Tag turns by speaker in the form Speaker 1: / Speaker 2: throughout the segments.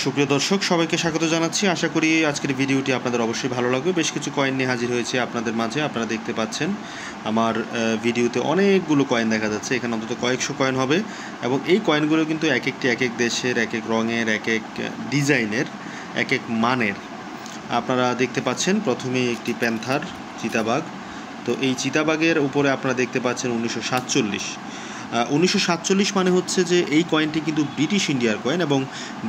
Speaker 1: সুপ্রিয় দর্শক সবাইকে স্বাগত জানাচ্ছি। আশা করি আজকের ভিডিওটি আপনাদের অবশ্যই ভালো লাগবে। বেশ কিছু কয়েন নিয়ে হাজির হয়েছে আপনাদের মাঝে। আপনারা দেখতে পাচ্ছেন আমার ভিডিওতে অনেকগুলো কয়েন দেখা যাচ্ছে। এখানে অন্তত কয়েকশো কয়েন হবে এবং এই কয়েনগুলো কিন্তু এক একটি এক এক দেশের, এক এক রঙের, এক এক ডিজাইনের, এক এক মানের। আপনারা দেখতে পাচ্ছেন প্রথমেই একটি প্যান্থার চিতাবাঘ। তো এই চিতাবাঘের উপরে আপনারা দেখতে পাচ্ছেন 1947 মানে হচ্ছে যে এই কয়েনটি কিন্তু ব্রিটিশ ইন্ডিয়ার কয়েন এবং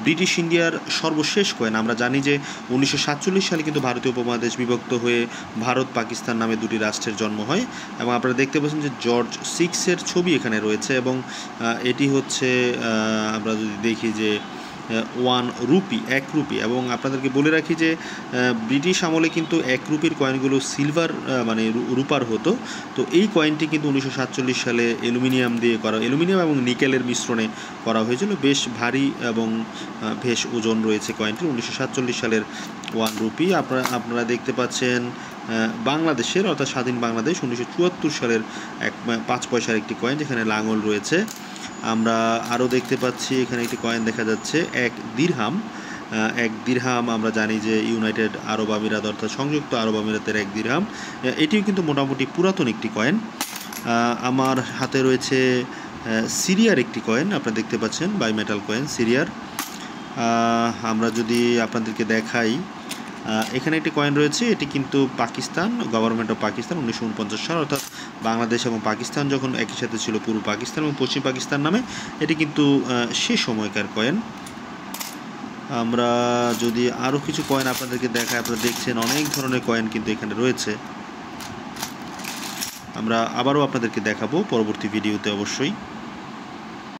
Speaker 1: ব্রিটিশ ইন্ডিয়ার সর্বশেষ কয়েন। আমরা জানি যে 1947 সালে কিন্তু ভারতীয় উপমহাদেশ বিভক্ত হয়ে ভারত পাকিস্তান নামে দুটি রাষ্ট্রের জন্ম হয় এবং আপনারা দেখতে পাচ্ছেন যে জর্জ সিক্সের ছবি এখানে রয়েছে এবং এটি হচ্ছে আমরা যদি দেখি যে 1 রুপি, 1 রুপি। এবং আপনাদেরকে বলে রাখি যে ব্রিটিশ আমলে কিন্তু 1 রুপির কয়েনগুলো সিলভার মানে রূপার হতো। তো এই কয়েনটি কিন্তু 1947 সালে অ্যালুমিনিয়াম এবং নিকেলের মিশ্রণে করা হয়েছিল। বেশ ভারী এবং বেশ ওজন রয়েছে কয়েনটির। 1947 সালের 1 রুপি। আপনারা দেখতে পাচ্ছেন বাংলাদেশের অর্থাৎ স্বাধীন বাংলাদেশ 1974 সালের 5 পয়সার একটি কয়েন যেখানে লাঙল রয়েছে। আমরা আরও দেখতে পাচ্ছি এখানে একটি কয়েন দেখা যাচ্ছে 1 দিরহাম। 1 দিরহাম আমরা জানি যে ইউনাইটেড আরব আমিরাত অর্থাৎ সংযুক্ত আরব আমিরাতের 1 দিরহাম। এটিও কিন্তু মোটামুটি পুরাতন একটি কয়েন। আমার হাতে রয়েছে সিরিয়ার একটি কয়েন, আপনারা দেখতে পাচ্ছেন বাইমেটাল কয়েন সিরিয়ার। আমরা যদি আপনাদেরকে দেখাই এখানে একটি কয়েন রয়েছে, এটি কিন্তু পাকিস্তান, গভর্নমেন্ট অফ পাকিস্তান 1949 সাল, অর্থাৎ বাংলাদেশ এবং পাকিস্তান যখন একই সাথে ছিল পূর্ব পাকিস্তান এবং পশ্চিম পাকিস্তান নামে। এটি কিন্তু সে সময়কার কয়েন। আমরা যদি আরও কিছু কয়েন আপনাদেরকে দেখাই, আপনারা দেখছেন অনেক ধরনের কয়েন কিন্তু এখানে রয়েছে। আমরা আবারও আপনাদেরকে দেখাবো পরবর্তী ভিডিওতে অবশ্যই।